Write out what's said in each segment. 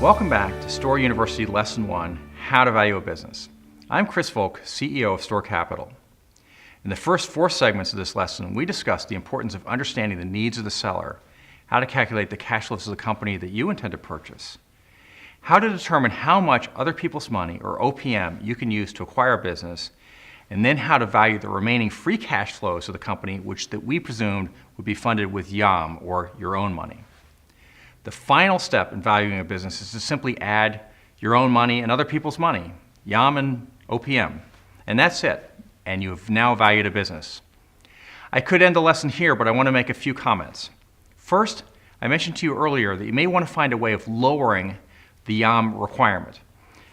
Welcome back to Store University Lesson 1, How to Value a Business. I'm Chris Volk, CEO of Store Capital. In the first 4 segments of this lesson, we discussed the importance of understanding the needs of the seller, how to calculate the cash flows of the company that you intend to purchase, how to determine how much other people's money, or OPM, you can use to acquire a business, and then how to value the remaining free cash flows of the company, which that we presumed would be funded with YAM, or your own money. The final step in valuing a business is to simply add your own money and other people's money, YAM and OPM, and that's it, and you have now valued a business. I could end the lesson here, but I want to make a few comments. First, I mentioned to you earlier that you may want to find a way of lowering the YAM requirement.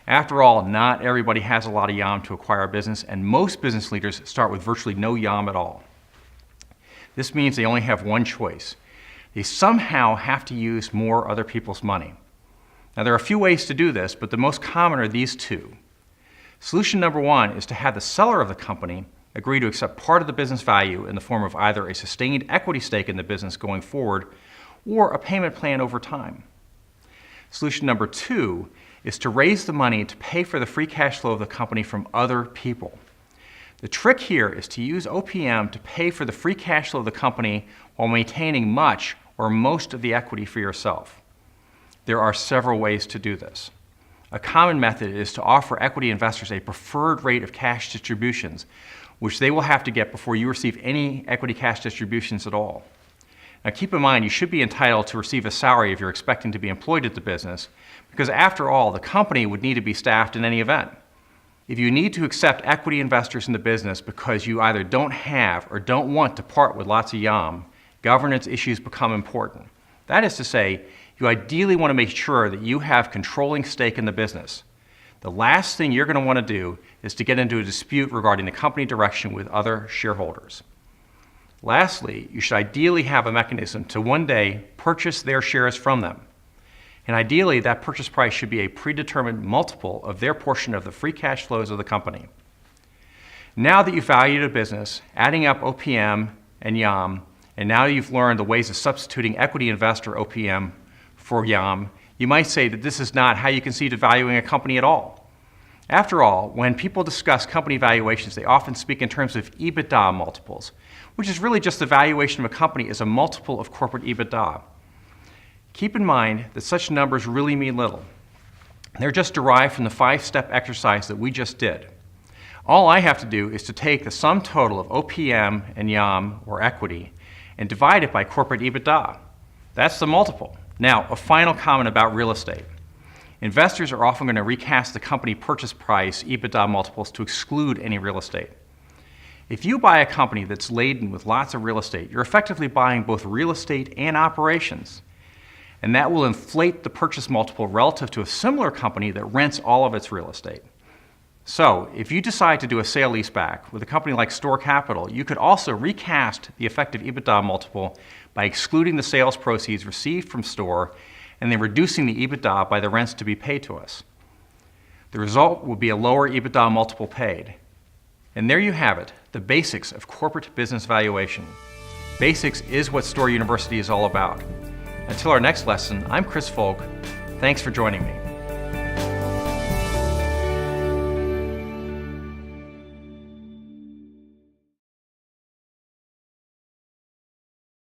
After all, not everybody has a lot of YAM to acquire a business, and most business leaders start with virtually no YAM at all. This means they only have one choice. They somehow have to use more other people's money. Now, there are a few ways to do this, but the most common are these 2. Solution number 1 is to have the seller of the company agree to accept part of the business value in the form of either a sustained equity stake in the business going forward or a payment plan over time. Solution number 2 is to raise the money to pay for the free cash flow of the company from other people. The trick here is to use OPM to pay for the free cash flow of the company while maintaining much or most of the equity for yourself. There are several ways to do this. A common method is to offer equity investors a preferred rate of cash distributions, which they will have to get before you receive any equity cash distributions at all. Now keep in mind, you should be entitled to receive a salary if you're expecting to be employed at the business, because after all, the company would need to be staffed in any event. If you need to accept equity investors in the business because you either don't have or don't want to part with lots of YAM, governance issues become important. That is to say, you ideally want to make sure that you have controlling stake in the business. The last thing you're going to want to do is to get into a dispute regarding the company direction with other shareholders. Lastly, you should ideally have a mechanism to one day purchase their shares from them. And ideally, that purchase price should be a predetermined multiple of their portion of the free cash flows of the company. Now that you've valued a business, adding up OPM and YAM, and now you've learned the ways of substituting equity investor OPM for YAM, you might say that this is not how you conceive of valuing a company at all. After all, when people discuss company valuations, they often speak in terms of EBITDA multiples, which is really just the valuation of a company as a multiple of corporate EBITDA. Keep in mind that such numbers really mean little. They're just derived from the 5-step exercise that we just did. All I have to do is to take the sum total of OPM and YAM, or equity, and divide it by corporate EBITDA. That's the multiple. Now, a final comment about real estate. Investors are often going to recast the company purchase price EBITDA multiples to exclude any real estate. If you buy a company that's laden with lots of real estate, you're effectively buying both real estate and operations. And that will inflate the purchase multiple relative to a similar company that rents all of its real estate. So, if you decide to do a sale-leaseback with a company like Store Capital, you could also recast the effective EBITDA multiple by excluding the sales proceeds received from Store and then reducing the EBITDA by the rents to be paid to us. The result will be a lower EBITDA multiple paid. And there you have it, the basics of corporate business valuation. Basics is what Store University is all about. Until our next lesson, I'm Chris Volk. Thanks for joining me.